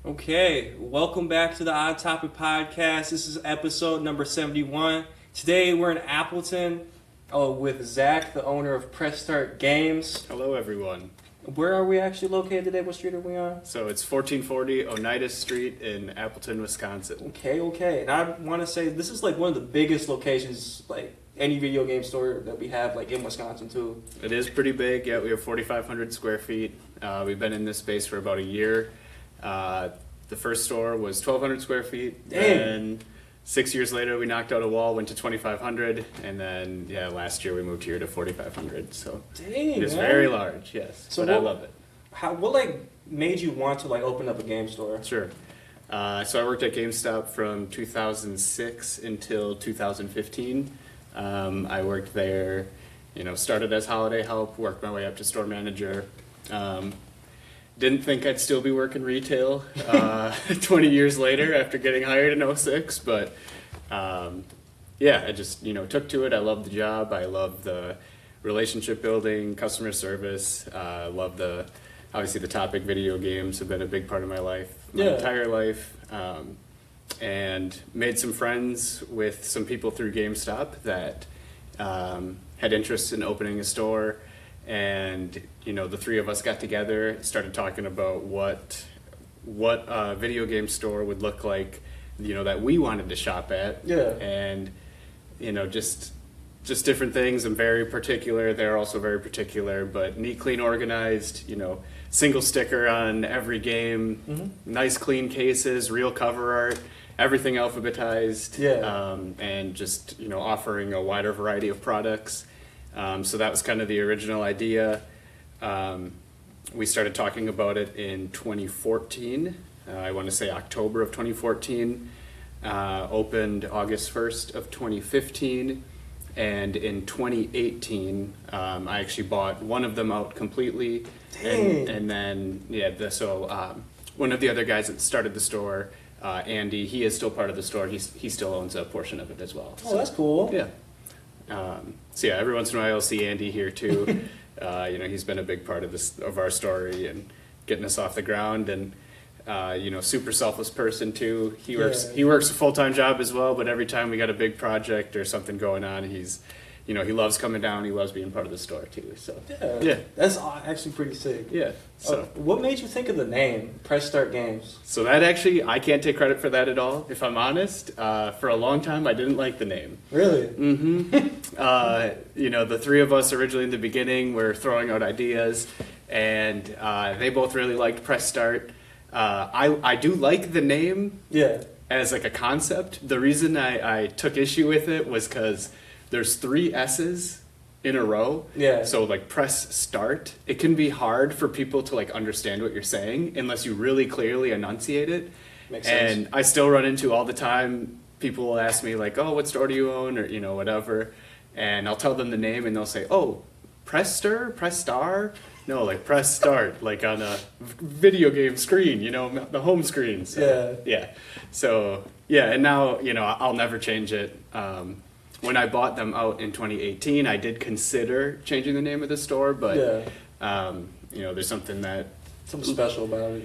Okay, welcome back to the Odd Topic Podcast. This is episode number 71. Today we're in Appleton with Zach, the owner of Press Start Games. Hello, everyone. Where are we actually located today? What street are we on? So it's 1440 Oneida Street in Appleton, Wisconsin. Okay. And I want to say this is like one of the biggest locations, like any video game store that we have like in Wisconsin too. It is pretty big. Yeah, we have 4,500 square feet. We've been in this space for about a year. The first store was 1,200 square feet. Dang. And 6 years later, we knocked out a wall, went to 2,500, and then last year we moved here to 4,500. So Dang, it's man. very large, yes. So but I love it. What made you want to open up a game store? Sure. So I worked at GameStop from 2006 until 2015. I worked there, started as holiday help, worked my way up to store manager. Didn't think I'd still be working retail 20 years later after getting hired in '06, but I just, took to it. I loved the job. I loved the relationship building, customer service. Love obviously the topic video games have been a big part of my life, my entire life. And made some friends with some people through GameStop that had interest in opening a store. And, the three of us got together, started talking about what a video game store would look like, that we wanted to shop at. Yeah. And, just different things. I'm very particular. They're also very particular, but neat, clean, organized, single sticker on every game, nice, clean cases, real cover art, everything alphabetized. Yeah. And just, offering a wider variety of products. So that was kind of the original idea. We started talking about it in 2014. I want to say October of 2014. Opened August 1st of 2015. And in 2018, I actually bought one of them out completely. Dang. And then, one of the other guys that started the store, Andy, he is still part of the store. He still owns a portion of it as well. Oh, that's cool. Yeah. Every once in a while I'll see Andy here too. He's been a big part of our story and getting us off the ground, and super selfless person too. He works a full-time job as well, but every time we got a big project or something going on, he loves coming down. He loves being part of the store too. So that's actually pretty sick. Yeah. So what made you think of the name Press Start Games? So that actually, I can't take credit for that at all, if I'm honest. For a long time, I didn't like the name. Really? The three of us originally in the beginning were throwing out ideas, and they both really liked Press Start. I do like the name as like a concept. The reason I took issue with it was because there's 3 S's in a row. Yeah. So press start. It can be hard for people to understand what you're saying unless you really clearly enunciate it. Makes sense. And I still run into all the time, people will ask me oh, what store do you own, or whatever. And I'll tell them the name and they'll say, oh, press star? No, press start, on a video game screen, the home screen. So, So, and now, I'll never change it. When I bought them out in 2018, I did consider changing the name of the store, but there's something special about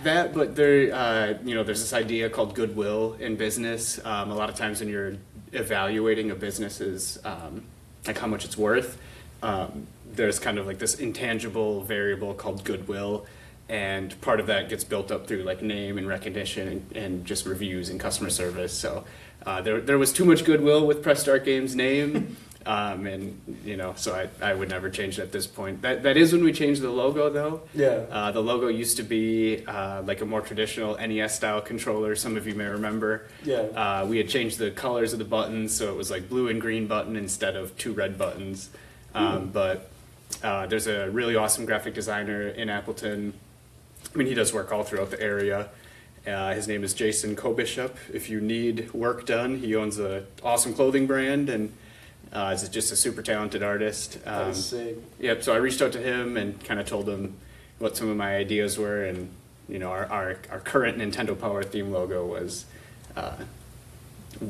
it, but there's this idea called goodwill in business. A lot of times when you're evaluating a business's how much it's worth, there's kind of this intangible variable called goodwill, and part of that gets built up through name and recognition and just reviews and customer service. So there was too much goodwill with Press Start Games name, so I would never change it at this point. That is when we changed the logo though. Yeah. The logo used to be a more traditional NES style controller. Some of you may remember. Yeah. We had changed the colors of the buttons, so it was blue and green button instead of 2 red buttons. But there's a really awesome graphic designer in Appleton. He does work all throughout the area. His name is Jason Kobishop. If you need work done, he owns an awesome clothing brand and is just a super talented artist. That's sick. Yep. So I reached out to him and kind of told him what some of my ideas were, and our current Nintendo Power theme logo was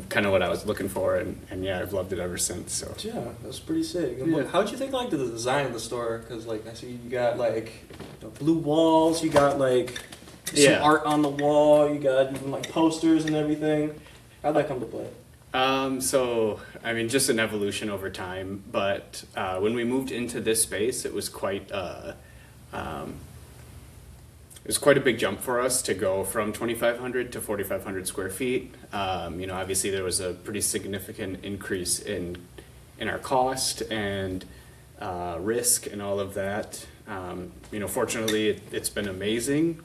kind of what I was looking for, and I've loved it ever since. So yeah, that's pretty sick. Yeah. How'd you think the design of the store? Because I see you got the blue walls, you got some art on the wall. You got even like posters and everything. How'd that come to play? So, I mean, just an evolution over time. But when we moved into this space, it was quite a big jump for us to go from 2,500 to 4,500 square feet. Obviously there was a pretty significant increase in our cost and risk and all of that. Fortunately, it's been amazing.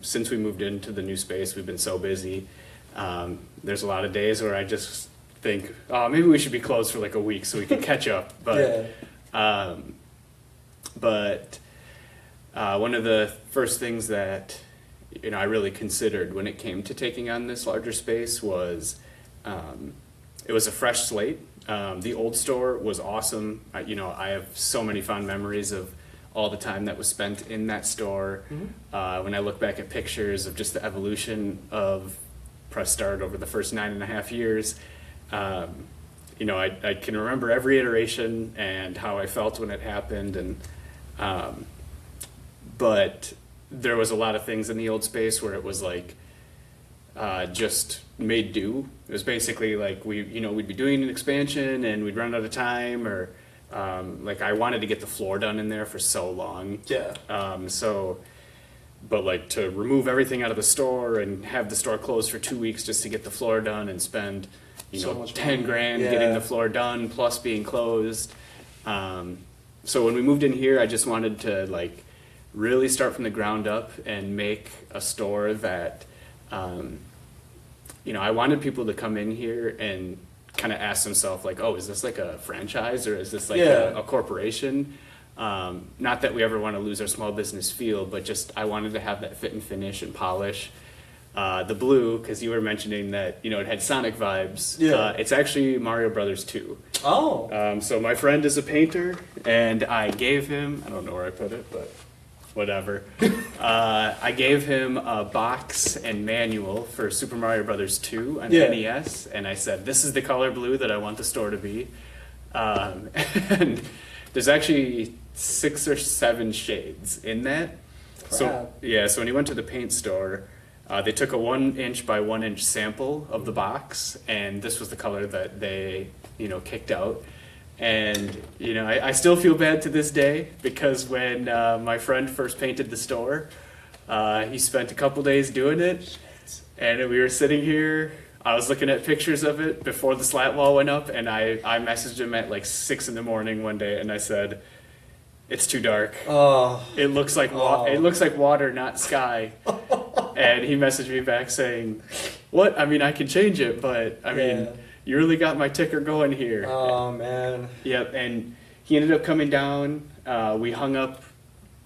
Since we moved into the new space, we've been so busy. There's a lot of days where I just think, oh, maybe we should be closed for like a week so we can catch up. But, one of the first things that, I really considered when it came to taking on this larger space was, it was a fresh slate. The old store was awesome. I have so many fond memories of all the time that was spent in that store. Mm-hmm. When I look back at pictures of just the evolution of Press Start over the first 9.5 years, I can remember every iteration and how I felt when it happened. And but there was a lot of things in the old space where it was like just made do. It was basically like we'd be doing an expansion and we'd run out of time, or I wanted to get the floor done in there for so long. Yeah. But like to remove everything out of the store and have the store closed for 2 weeks just to get the floor done and spend so much $10,000 getting the floor done plus being closed. So when we moved in here, I just wanted to really start from the ground up and make a store that I wanted people to come in here and kind of ask themselves oh, is this like a franchise or is this like a corporation? Not that we ever want to lose our small business feel, but just I wanted to have that fit and finish and polish. The blue, because you were mentioning that it had Sonic vibes. Yeah. It's actually Mario Brothers 2. Oh. So my friend is a painter, and I gave him, I don't know where I put it, but whatever. I gave him a box and manual for Super Mario Brothers 2 on NES, and I said, this is the color blue that I want the store to be. And there's actually 6 or 7 shades in that. Crap. So when he went to the paint store, they took a 1-inch by 1-inch sample of the box, and this was the color that they, kicked out. And, I still feel bad to this day because when my friend first painted the store, he spent a couple days doing it, and we were sitting here. I was looking at pictures of it before the slat wall went up, and I messaged him at 6 in the morning one day, and I said, it's too dark. Oh. It looks like water, not sky. And he messaged me back saying, what? I mean, I can change it, but I mean, you really got my ticker going here. Oh, man. Yep, and he ended up coming down. We hung up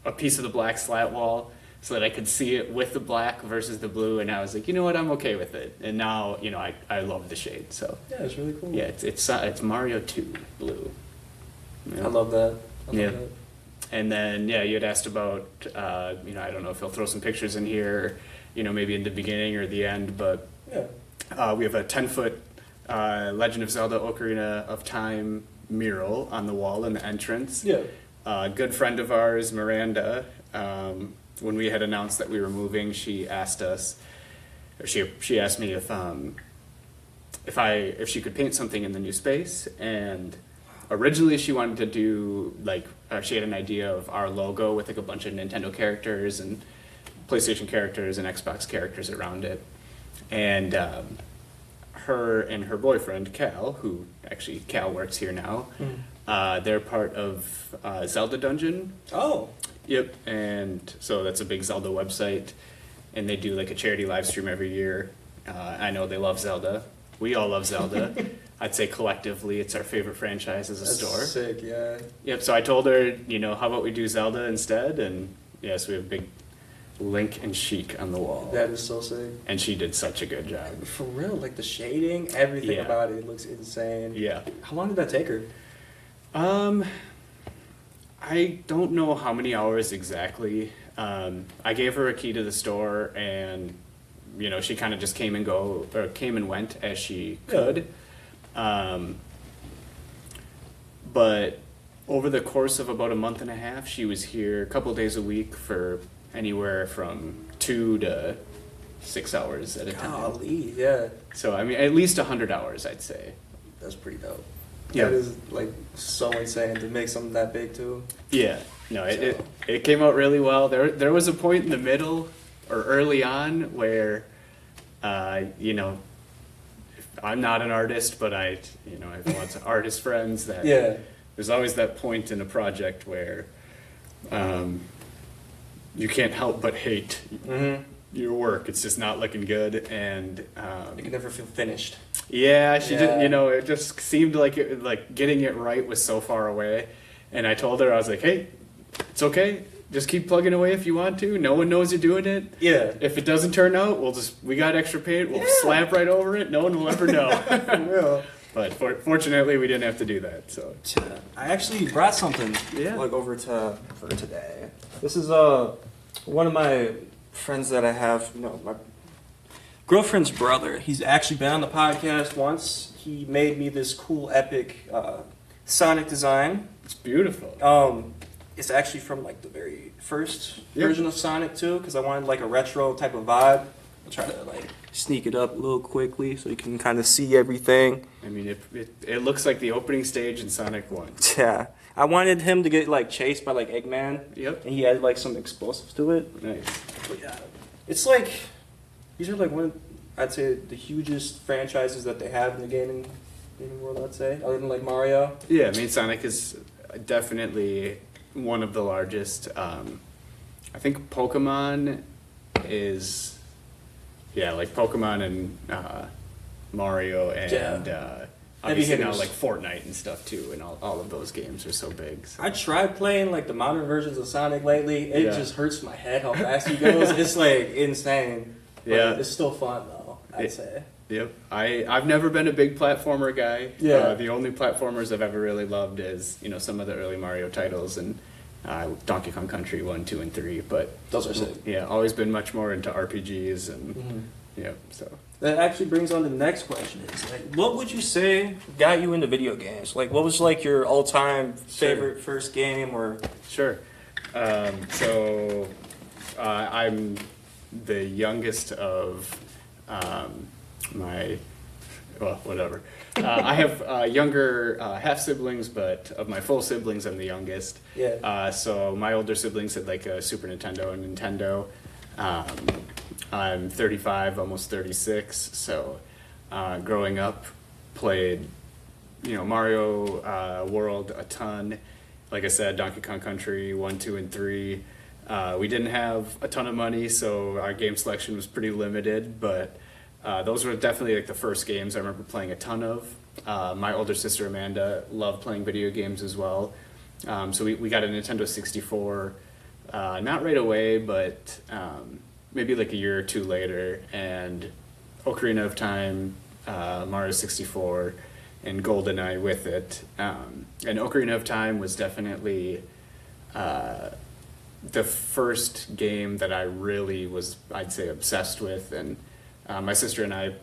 a piece of the black slat wall so that I could see it with the black versus the blue, and I was like, you know what, I'm okay with it. And now, I love the shade. So yeah, it's really cool. Yeah, it's Mario 2 blue. Yeah. I love that. I love that. And then, you had asked about, I don't know if he'll throw some pictures in here, maybe in the beginning or the end, but we have a 10-foot Legend of Zelda Ocarina of Time mural on the wall in the entrance. Yeah. A good friend of ours, Miranda, when we had announced that we were moving, she asked us, or she asked me if she could paint something in the new space, and originally she wanted to do she had an idea of our logo with a bunch of Nintendo characters and PlayStation characters and Xbox characters around it. And her and her boyfriend, Cal, who actually Cal works here now, they're part of Zelda Dungeon. Oh. Yep, and so that's a big Zelda website, and they do a charity live stream every year. I know they love Zelda. We all love Zelda. I'd say collectively it's our favorite franchise as a store. That's sick, yeah. Yep, so I told her, how about we do Zelda instead? And yes, we have a big Link and Sheik on the wall. That is so sick. And she did such a good job. For real, the shading, everything about it looks insane. Yeah. How long did that take her? I don't know how many hours exactly. I gave her a key to the store, and she kind of just came and went as she could. But over the course of about a month and a half, she was here a couple days a week for anywhere from 2 to 6 hours at a time. Golly, yeah. So I mean, at least 100 hours, I'd say. That's pretty dope. Yeah. That is like so insane to make something that big too. Yeah, no, it came out really well. There was a point in the middle or early on where, you know, I'm not an artist, but I have lots of artist friends that. Yeah. There's always that point in a project where, you can't help but hate your work. It's just not looking good, and You can never feel finished. yeah, she Yeah. just, it just seemed like getting it right was so far away. And I told her, I was like, hey, it's okay. Just keep plugging away if you want to. No one knows you're doing it. Yeah. If it doesn't turn out, we got extra paint. We'll slap right over it. No one will ever know. For real. But fortunately, we didn't have to do that. So I actually brought something over for today. This is one of my friends that I have, my girlfriend's brother. He's actually been on the podcast once. He made me this cool epic Sonic design. it's beautiful. It's actually from like the very first version of Sonic 2 because I wanted like a retro type of vibe. I'll try to like sneak it up a little quickly so you can kind of see everything. I mean, it looks like the opening stage in Sonic 1. Yeah. I wanted him to get like chased by like Eggman. Yep. And he had like some explosives to it. Nice. But yeah. It's like these are like one of, I'd say, the hugest franchises that they have in the gaming world, I'd say, other than like Mario. Yeah, I mean, Sonic is definitely one of the largest. I think Pokemon is, like Pokemon and Mario and obviously now like Fortnite and stuff too, and all of those games are so big. So. I tried playing like the modern versions of Sonic lately. It just hurts my head how fast he goes. It's like insane. But it's still fun though, I'd say. Yep. I've never been a big platformer guy. Yeah. The only platformers I've ever really loved is, some of the early Mario titles and Donkey Kong Country 1, 2, and 3. But those are sick. Yeah, always been much more into RPGs and so. That actually brings on to the next question is like, what would you say got you into video games? Like, what was like your all-time favorite first game or? Sure. So I'm the youngest of whatever. I have younger half siblings, but of my full siblings, I'm the youngest. Yeah. So my older siblings had like a Super Nintendo and Nintendo. I'm 35, almost 36. So growing up, played Mario World a ton. Like I said, Donkey Kong Country 1, 2, and 3. We didn't have a ton of money, so our game selection was pretty limited, but those were definitely like the first games I remember playing a ton of. My older sister Amanda loved playing video games as well. So we got a Nintendo 64, not right away, but maybe like a year or two later, and Ocarina of Time, Mario 64, and GoldenEye with it. And Ocarina of Time was definitely the first game that I really was, I'd say, obsessed with, and my sister and I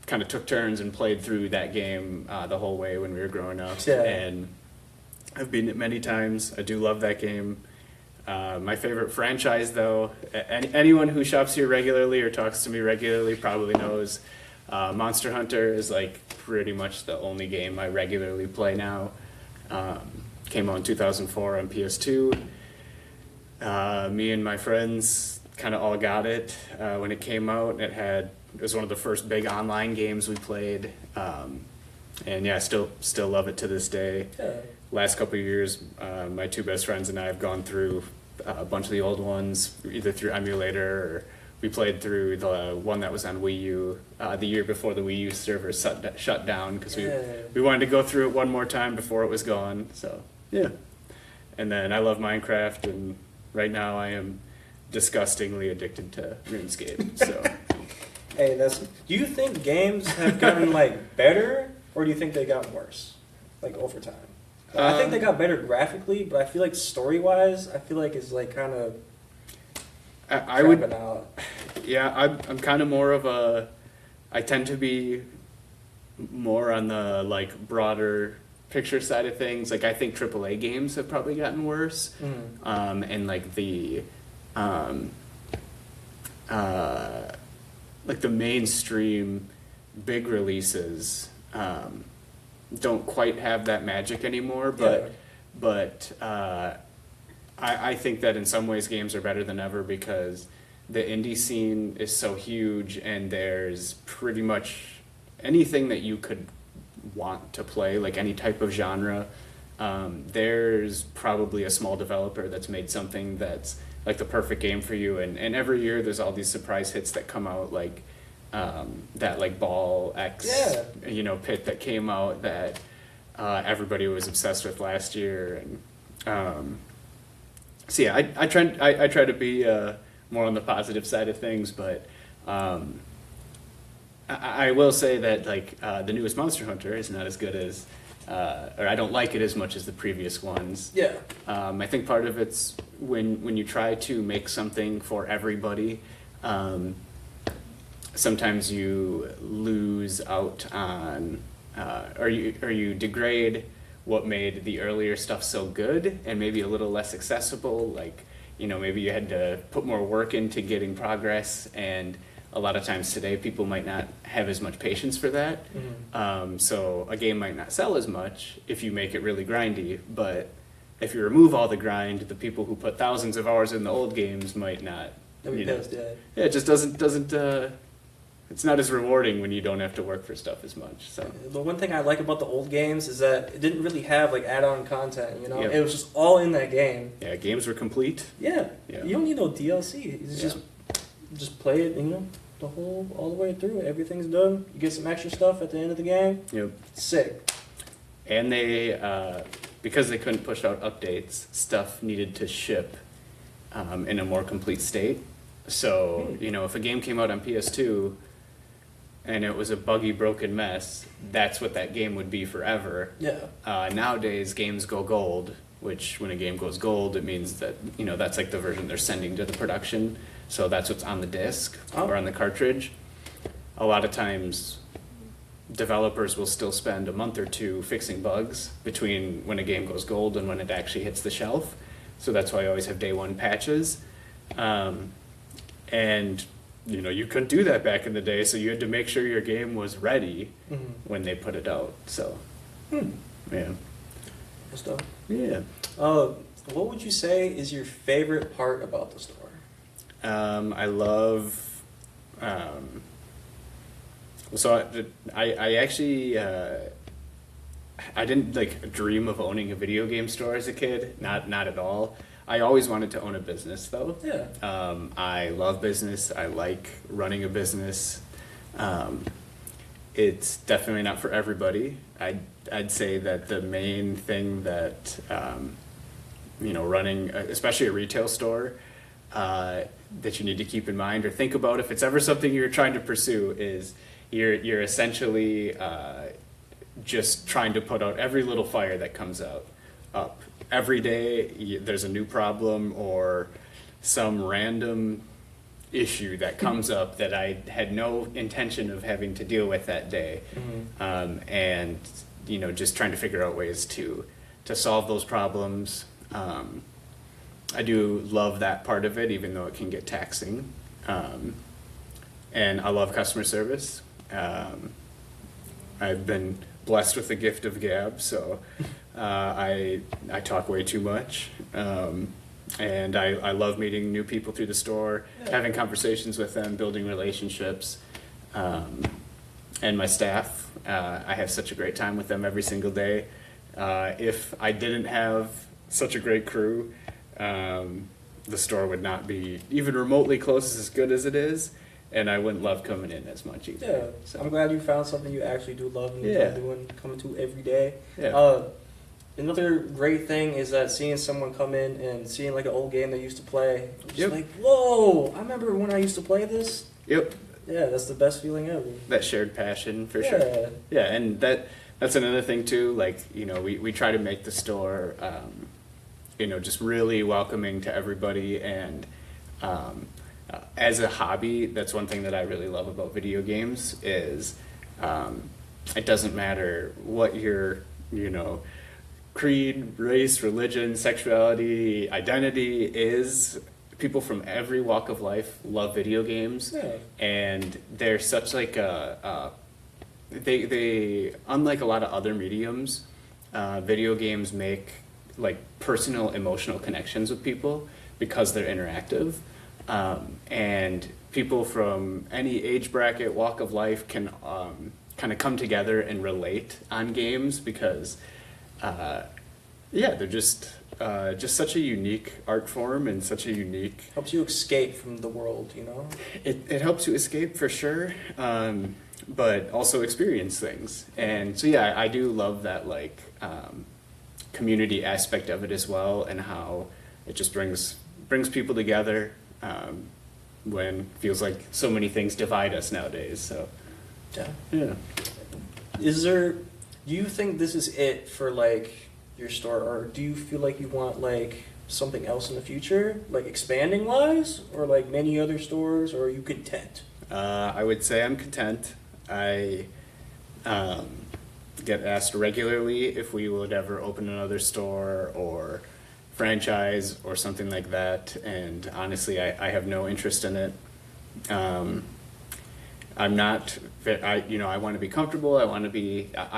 kind of took turns and played through that game the whole way when we were growing up. Yeah. And I've beaten it many times. I do love that game. My favorite franchise, though, anyone who shops here regularly or talks to me regularly probably knows Monster Hunter is like pretty much the only game I regularly play now. Came out in 2004 on PS2. Me and my friends kind of all got it when it came out. It was one of the first big online games we played, and yeah, still love it to this day. Yeah. Last couple of years, my two best friends and I have gone through a bunch of the old ones, either through emulator or we played through the one that was on Wii U the year before the Wii U server shut down because we wanted to go through it one more time before it was gone. So yeah, and then I love Minecraft, and right now I am disgustingly addicted to RuneScape. So. Hey, do you think games have gotten like better, or do you think they got worse, like over time? I think they got better graphically, but I feel like story-wise, I feel like it's like kind of I would out. Yeah, I'm kind of more of I tend to be more on the like broader picture side of things. Like I think AAA games have probably gotten worse, and like the like the mainstream big releases don't quite have that magic anymore, but I think that in some ways games are better than ever because the indie scene is so huge and there's pretty much anything that you could want to play, like any type of genre. There's probably a small developer that's made something that's like the perfect game for you, and every year there's all these surprise hits that come out, like that like Ball X, pit that came out that everybody was obsessed with last year, and so yeah, I try to be more on the positive side of things, but I will say that like the newest Monster Hunter is not as good as, or I don't like it as much as the previous ones. Yeah. I think part of it's when you try to make something for everybody, sometimes you lose out on, or you degrade what made the earlier stuff so good and maybe a little less accessible. Like, maybe you had to put more work into getting progress, and a lot of times today people might not have as much patience for that. Mm-hmm. So a game might not sell as much if you make it really grindy, but if you remove all the grind, the people who put thousands of hours in the old games might not. Yeah, it just doesn't. It's not as rewarding when you don't have to work for stuff as much. So the one thing I like about the old games is that it didn't really have like add-on content. Yep. It was just all in that game. Yeah, games were complete. Yeah. You don't need no DLC. It's just play it. All the way through. Everything's done. You get some extra stuff at the end of the game. Yep. Sick. And they, because they couldn't push out updates, stuff needed to ship in a more complete state. So, if a game came out on PS2 and it was a buggy, broken mess, that's what that game would be forever. Yeah. Nowadays, games go gold, which when a game goes gold, it means that, that's like the version they're sending to the production. So that's what's on the disc or on the cartridge. A lot of times, developers will still spend a month or two fixing bugs between when a game goes gold and when it actually hits the shelf. So that's why I always have day one patches. And you couldn't do that back in the day, so you had to make sure your game was ready when they put it out. So, yeah. Good stuff. Yeah. What would you say is your favorite part about the store? I love. So I actually I didn't like dream of owning a video game store as a kid. Not at all. I always wanted to own a business, though. Yeah. I love business. I like running a business. It's definitely not for everybody. I'd say that the main thing that running, especially a retail store, that you need to keep in mind or think about if it's ever something you're trying to pursue is you're essentially just trying to put out every little fire that comes up. Every day there's a new problem or some random issue that comes up that I had no intention of having to deal with that day. And just trying to figure out ways to solve those problems. I do love that part of it, even though it can get taxing. And I love customer service. I've been blessed with the gift of gab, so I talk way too much. And I love meeting new people through the store, having conversations with them, building relationships. And my staff, I have such a great time with them every single day. If I didn't have such a great crew, the store would not be even remotely close as good as it is, and I wouldn't love coming in as much either. Yeah, so I'm glad you found something you actually do love and enjoy doing, coming to every day. Yeah. Another great thing is that seeing someone come in and seeing like an old game they used to play, just like, whoa, I remember when I used to play this. Yep. Yeah, that's the best feeling ever. That shared passion, for sure. Yeah, and that's another thing too, like, we try to make the store, just really welcoming to everybody, and as a hobby, that's one thing that I really love about video games is it doesn't matter what your, creed, race, religion, sexuality, identity is. people from every walk of life love video games, and they're such like they unlike a lot of other mediums, video games make like personal emotional connections with people because they're interactive, and people from any age bracket, walk of life can kind of come together and relate on games because they're just such a unique art form and such a unique... Helps you escape from the world, you know? It helps you escape for sure, but also experience things. And so yeah, I do love that like community aspect of it as well, and how it just brings people together when it feels like so many things divide us nowadays. So yeah. Do you think this is it for like your store, or do you feel like you want like something else in the future, like expanding wise, or like many other stores, or are you content? I would say I'm content. I get asked regularly if we would ever open another store or franchise or something like that, and honestly I have no interest in it. I'm not, I want to be comfortable. I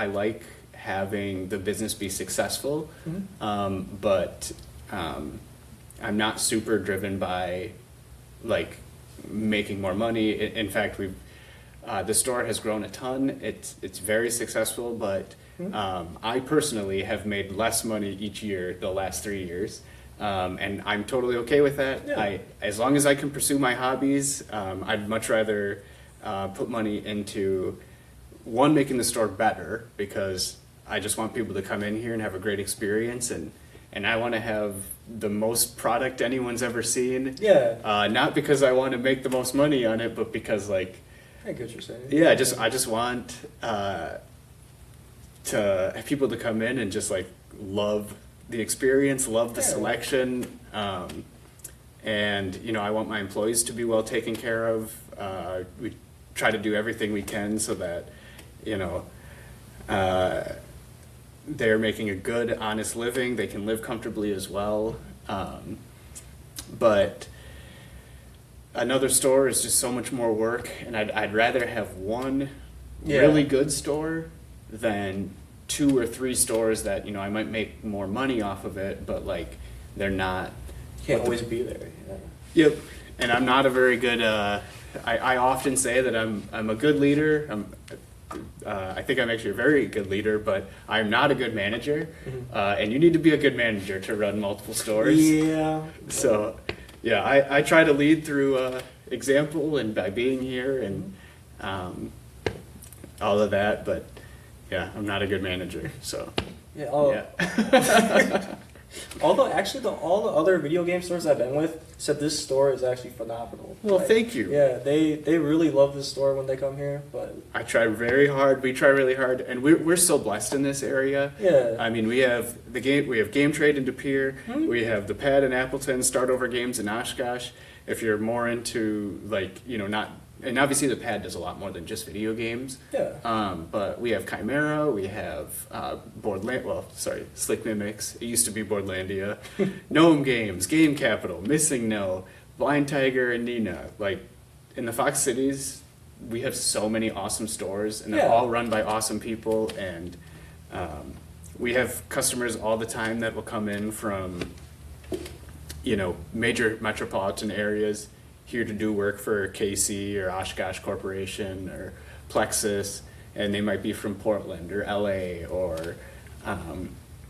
like having the business be successful, but I'm not super driven by like making more money. In fact, the store has grown a ton. It's very successful, but I personally have made less money each year the last 3 years, and I'm totally okay with that. Yeah. As long as I can pursue my hobbies, I'd much rather put money into making the store better, because I just want people to come in here and have a great experience, and I want to have the most product anyone's ever seen. Yeah. Not because I want to make the most money on it, but because like, I get what you're saying. Yeah, I just want to have people to come in and just like love the experience, love the selection, and I want my employees to be well taken care of. We try to do everything we can so that they're making a good, honest living. They can live comfortably as well. But another store is just so much more work, and I'd rather have one really good store than 2 or 3 stores that I might make more money off of it, but like they're not. Can't always be there. Yeah. Yep. And I'm not a very good. I often say that I'm a good leader. I think I'm actually a very good leader, but I'm not a good manager. And you need to be a good manager to run multiple stores. Yeah. So, yeah, I try to lead through example and by being here and all of that. But yeah, I'm not a good manager. So. Yeah. Although actually, all the other video game stores I've been with said this store is actually phenomenal. Well, thank you. Yeah, they really love this store when they come here. But I try very hard. We try really hard, and we're so blessed in this area. Yeah. I mean, we have Game Trade in De Pere. We have the Pad in Appleton. Start Over Games in Oshkosh. If you're more into like not. And obviously the Pad does a lot more than just video games. Yeah. But we have Chimera, we have Slick Mimics. It used to be Boardlandia. Gnome Games, Game Capital, Missing No, Blind Tiger, and Nina. Like, in the Fox Cities, we have so many awesome stores, and they're all run by awesome people. And we have customers all the time that will come in from, major metropolitan areas here to do work for KC or Oshkosh Corporation or Plexus, and they might be from Portland or LA or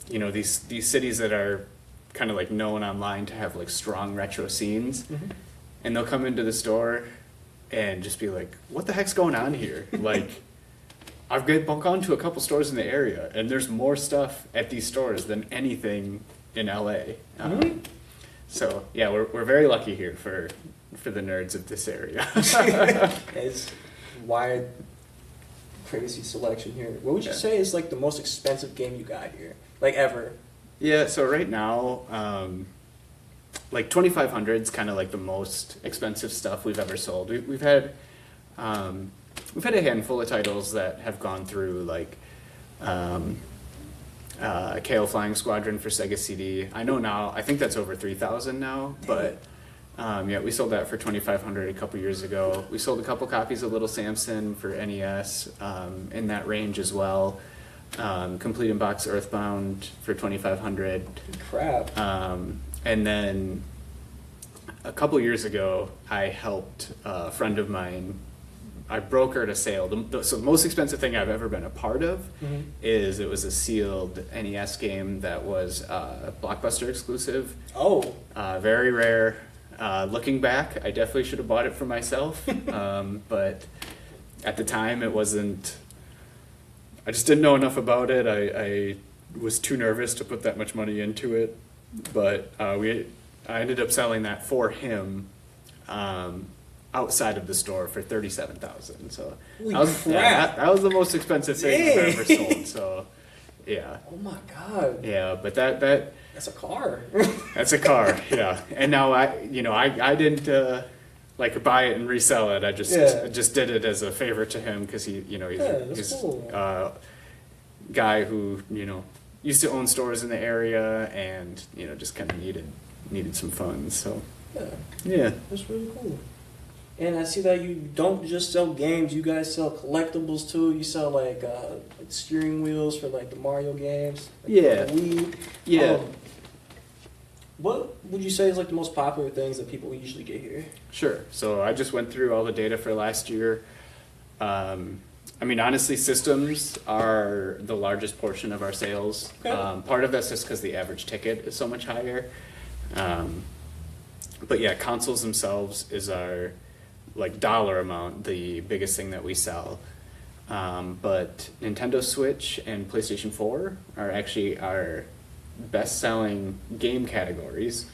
these cities that are kind of like known online to have like strong retro scenes, and they'll come into the store and just be like, what the heck's going on here? Like, I've gone to a couple stores in the area, and there's more stuff at these stores than anything in LA. So yeah, we're very lucky here for the nerds of this area. It's wide, crazy selection here. What would you say is like the most expensive game you got here, like ever? Yeah, so right now, like 2500 is kind of like the most expensive stuff we've ever sold. We've had a handful of titles that have gone through like KO Flying Squadron for Sega CD. I know now, I think that's over 3,000 now, but Yeah, we sold that for $2,500 a couple years ago. We sold a couple copies of Little Samson for NES in that range as well. Complete in Box Earthbound for $2,500. Crap. And then a couple years ago, I helped a friend of mine. I brokered a sale. So the most expensive thing I've ever been a part of is it was a sealed NES game that was Blockbuster exclusive. Oh. Very rare. Looking back, I definitely should have bought it for myself. But at the time, it wasn't. I just didn't know enough about it. I was too nervous to put that much money into it. But I ended up selling that for him outside of the store for $37,000. So that was the most expensive thing I've ever sold. So yeah. Oh my God. Yeah, but that that's a car. That's a car. Yeah. And now I didn't like buy it and resell it. I just did it as a favor to him because he's cool. Guy who used to own stores in the area and just kind of needed some funds. So yeah, that's really cool. And I see that you don't just sell games; you guys sell collectibles too. You sell like steering wheels for like the Mario games. Like Yeah. the Wii. Yeah. What would you say is like the most popular things that people usually get here? Sure. So I just went through all the data for last year. I mean, honestly, systems are the largest portion of our sales. Okay. Part of that's just because the average ticket is so much higher. But yeah, consoles themselves is our dollar amount, the biggest thing that we sell. But Nintendo Switch and PlayStation 4 are actually our best-selling game categories,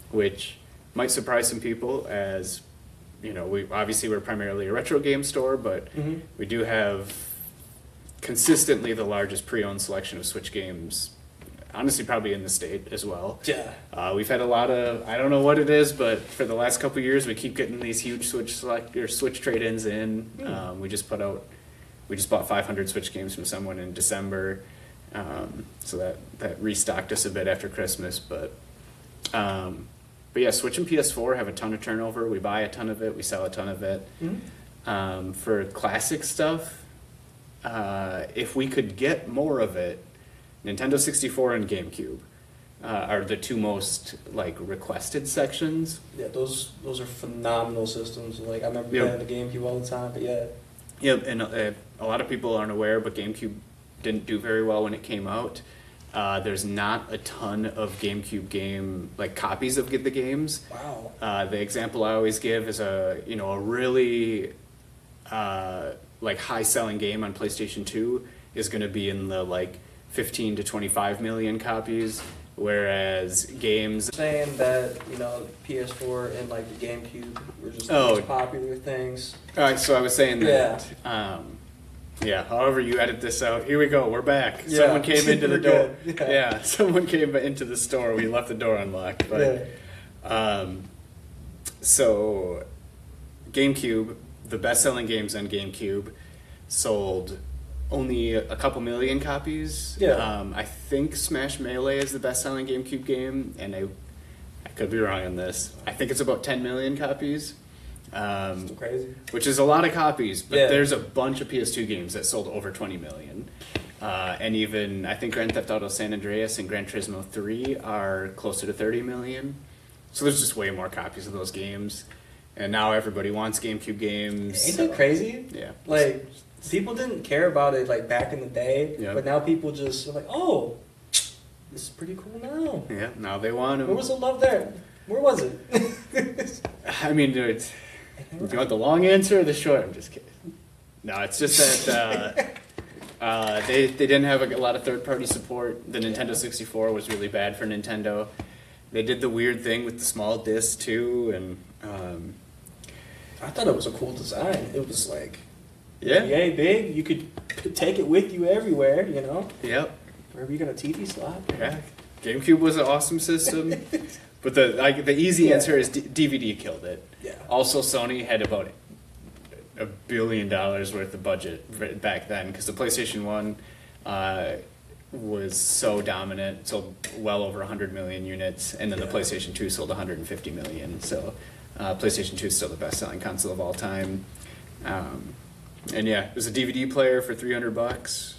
which might surprise some people as we're primarily a retro game store, but we do have consistently the largest pre-owned selection of Switch games, honestly probably in the state as well. Yeah. We've had a lot of, I don't know what it is, but for the last couple of years we keep getting these huge Switch trade-ins in. We just bought 500 Switch games from someone in December. So that restocked us a bit after Christmas, but yeah, Switch and PS4 have a ton of turnover. We buy a ton of it, we sell a ton of it. For classic stuff, if we could get more of it, Nintendo 64 and GameCube are the two most requested sections. Yeah, those are phenomenal systems. Like I remember playing the GameCube all the time, but yeah. Yeah, and a lot of people aren't aware, but GameCube didn't do very well when it came out. There's not a ton of GameCube game copies of the games. Wow. The example I always give is a really high selling game on PlayStation 2 is going to be in the 15 to 25 million copies, whereas games saying that PS4 and the GameCube were just the most popular things. All right, so I was saying that. Yeah, however you edit this out. Here we go, we're back. Yeah. Someone came into the door. Yeah. Someone came into the store. We left the door unlocked. But, so, GameCube, the best-selling games on GameCube, sold only a couple million copies. Yeah. I think Smash Melee is the best-selling GameCube game, and I could be wrong on this. I think it's about 10 million copies. Still crazy. Which is a lot of copies, but there's a bunch of PS2 games that sold over 20 million. And even, I think Grand Theft Auto San Andreas and Gran Turismo 3 are closer to 30 million. So there's just way more copies of those games. And now everybody wants GameCube games. Ain't that crazy? Yeah. People didn't care about it back in the day, but now people just are oh, this is pretty cool now. Yeah, now they want them. Where was the love there? Where was it? I mean, dude, do you want the long answer or the short? I'm just kidding. No, it's just that they didn't have a lot of third-party support. The Nintendo 64 was really bad for Nintendo. They did the weird thing with the small disc too, and I thought it was a cool design. It was yeah, yay big. You could take it with you everywhere. Yep. Wherever you got a TV slot. Yeah, GameCube was an awesome system. But the easy answer is DVD killed it. Yeah. Also, Sony had about $1 billion worth of budget back then because the PlayStation 1 was so dominant, sold well over 100 million units, and then the PlayStation 2 sold 150 million. So PlayStation 2 is still the best-selling console of all time. And yeah, there's a DVD player for $300.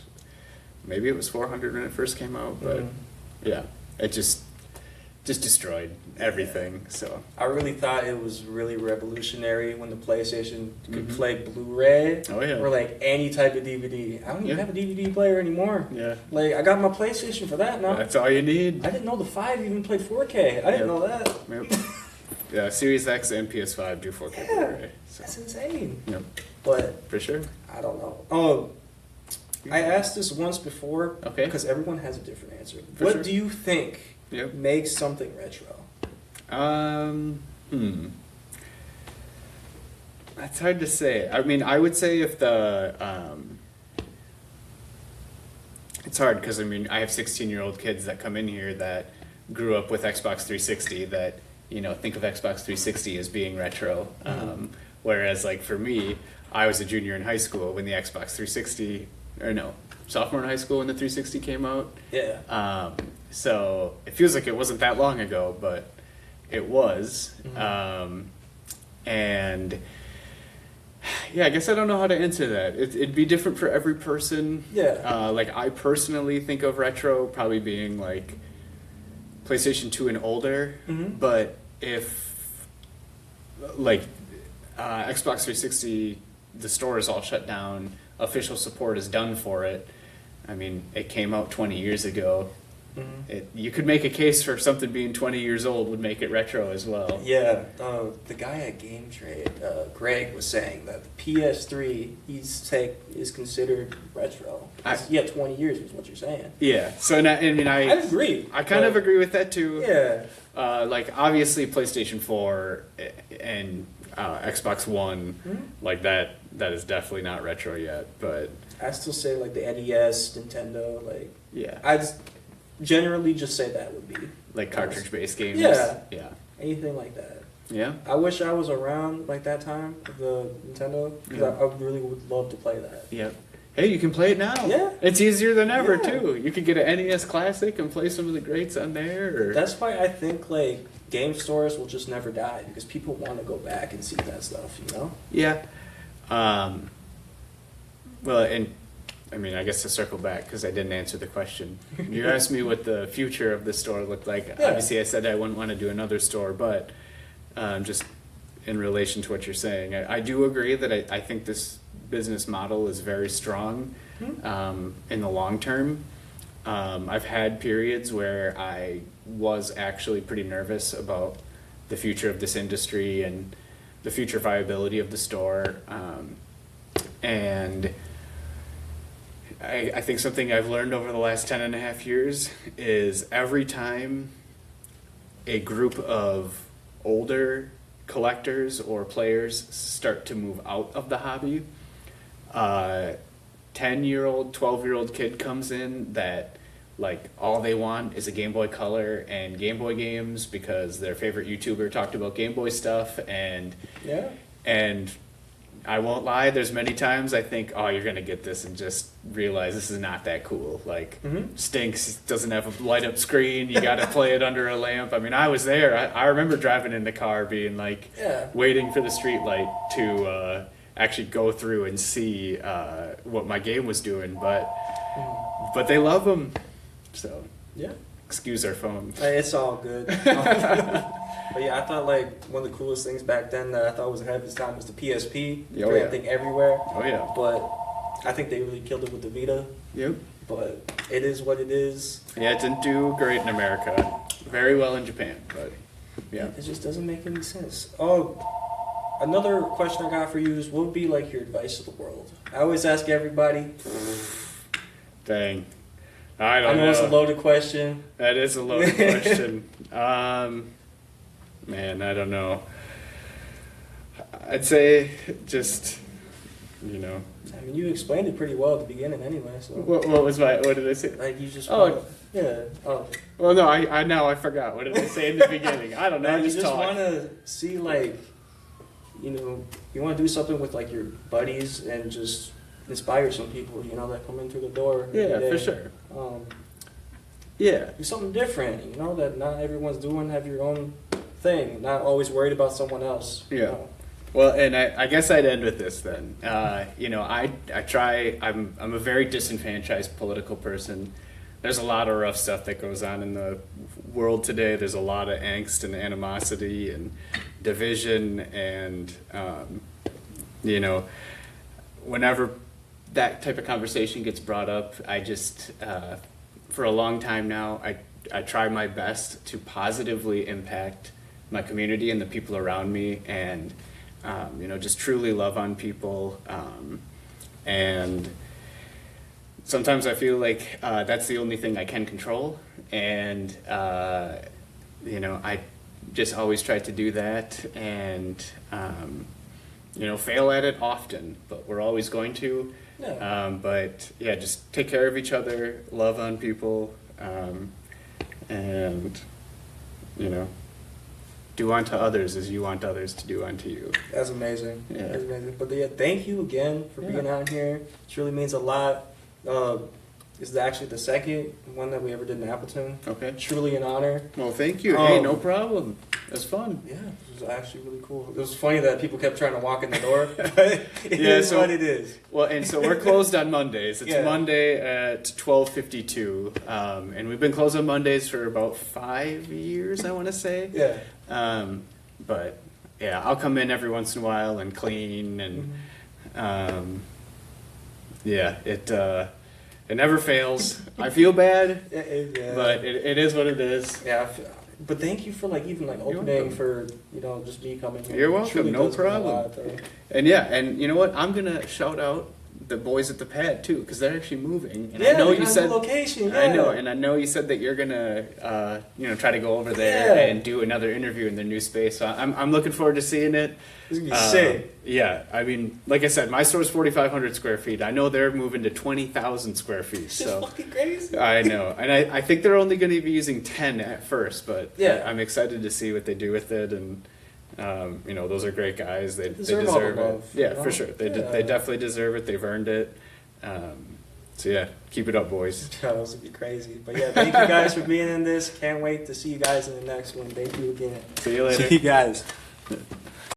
Maybe it was $400 when it first came out, but yeah, it just destroyed everything. So I really thought it was really revolutionary when the PlayStation could play Blu-ray or like any type of DVD. I don't even have a DVD player anymore. Yeah, like I got my PlayStation for that now. That's all you need. I didn't know the 5 even played 4K. I didn't know that. Yep. Yeah, Series X and PS5 do 4K Blu-ray. So. That's insane. Yep. But for sure, I don't know. Oh, I asked this once before. Okay. Because everyone has a different answer. What do you think makes something retro? That's hard to say. I mean, I would say if the it's hard because I mean I have 16-year-old kids that come in here that grew up with Xbox 360 that think of Xbox 360 as being retro. Whereas like for me, I was a junior in high school when the Xbox 360, or no, sophomore in high school when the 360 came out. Yeah. So it feels like it wasn't that long ago, but it was. And yeah, I guess I don't know how to answer that. It'd be different for every person. Yeah. Like I personally think of retro probably being like PlayStation 2 and older, but if like Xbox 360, the store is all shut down, official support is done for it. I mean, it came out 20 years ago. You could make a case for something being 20 years old would make it retro as well. Yeah, the guy at Game Trade, Greg, was saying that the PS3 is considered retro. 20 years is what you're saying. Yeah, so now, I mean, I agree. I kind of agree with that too. Yeah. Like obviously PlayStation 4 and Xbox One, like that is definitely not retro yet. But I still say like the NES, Nintendo, like yeah. Generally just say that would be like cartridge-based games. Yeah, anything like that. Yeah, I wish I was around like that time of the Nintendo because I really would love to play that. Yeah. Hey, you can play it now. Yeah, it's easier than ever too. You could get an NES Classic and play some of the greats on there. That's why I think like game stores will just never die because people want to go back and see that stuff. Yeah. Well, and I mean, I guess to circle back, because I didn't answer the question. You asked me what the future of the store looked like. Yeah. Obviously, I said I wouldn't want to do another store, but just in relation to what you're saying, I do agree that I think this business model is very strong in the long term. I've had periods where I was actually pretty nervous about the future of this industry and the future viability of the store. And I think something I've learned over the last 10 and a half years is every time a group of older collectors or players start to move out of the hobby, 10-year-old, 12-year-old kid comes in that like all they want is a Game Boy Color and Game Boy games because their favorite YouTuber talked about Game Boy stuff and I won't lie, there's many times I think, oh, you're going to get this and just realize this is not that cool. Like, stinks, doesn't have a light-up screen, you got to play it under a lamp. I mean, I was there. I remember driving in the car being like, waiting for the street light to actually go through and see what my game was doing. But they love them. So, excuse our phone. It's all good. But yeah, I thought like one of the coolest things back then that I thought was ahead of its time was the PSP. Thing everywhere. Oh yeah. But I think they really killed it with the Vita. Yep. But it is what it is. Yeah, it didn't do great in America. Very well in Japan, but yeah. It just doesn't make any sense. Oh, another question I got for you is what would be like your advice to the world? I always ask everybody. Dang. I don't know. I know it's a loaded question. That is a loaded question. Man, I don't know. I'd say just, I mean, you explained it pretty well at the beginning anyway. So. What did I say? Like you just. Oh. Yeah. Oh. Well, no, I forgot. What did I say in the beginning? I don't know. You just want to see like, you want to do something with like your buddies and just inspire some people, that come in through the door. Yeah, for sure. Do something different, that not everyone's doing. Have your own thing, not always worried about someone else. Yeah. You know? Well, and I guess I'd end with this then. You know, I try. I'm a very disenfranchised political person. There's a lot of rough stuff that goes on in the world today. There's a lot of angst and animosity and division, and you know, whenever that type of conversation gets brought up, I just for a long time now, I try my best to positively impact my community and the people around me, and you know, just truly love on people. And sometimes I feel like that's the only thing I can control, and you know, I just always try to do that, and you know, fail at it often, but we're always going to. Yeah. But yeah, just take care of each other, love on people, and you know, do unto others as you want others to do unto you. That's amazing. Yeah. That's amazing. But yeah, thank you again for being out here. It truly means a lot. This is actually the second one that we ever did in Appleton. Okay. Truly an honor. Well, thank you. Hey, no problem. It was fun. Yeah, it was actually really cool. It was funny that people kept trying to walk in the door, but it is what it is. Well, and so we're closed on Mondays. It's Yeah. Monday at 12:52, and we've been closed on Mondays for about 5 years, I want to say. Yeah. But yeah, I'll come in every once in a while and clean, and yeah, it never fails. I feel bad, Yeah. but it is what it is. Yeah. But thank you for even opening welcome. for just me coming here. You're It welcome. truly No does mean a problem. lot, though. And yeah, and you know what? I'm gonna shout out the boys at the pad too, because they're actually moving. And Yeah, I know they you got a said new location. I know, yeah. and I know you said that you're gonna try to go over there Yeah. and do another interview in their new space. So I'm looking forward to seeing it. This is gonna be sick. Yeah, I mean, like I said, my store's 4,500 square feet. I know they're moving to 20,000 square feet. It's So fucking crazy. I know, and I think they're only going to be using 10 at first, but Yeah. I'm excited to see what they do with it, and you know, those are great guys. They Deserve all the deserve it. love, Yeah, you know? for sure. They Yeah. they definitely deserve it. They've earned it. So yeah, keep it up, boys. Yeah, this would be crazy. But yeah, thank you guys for being in this. Can't wait to see you guys in the next one. Thank you again. See you later. See you guys.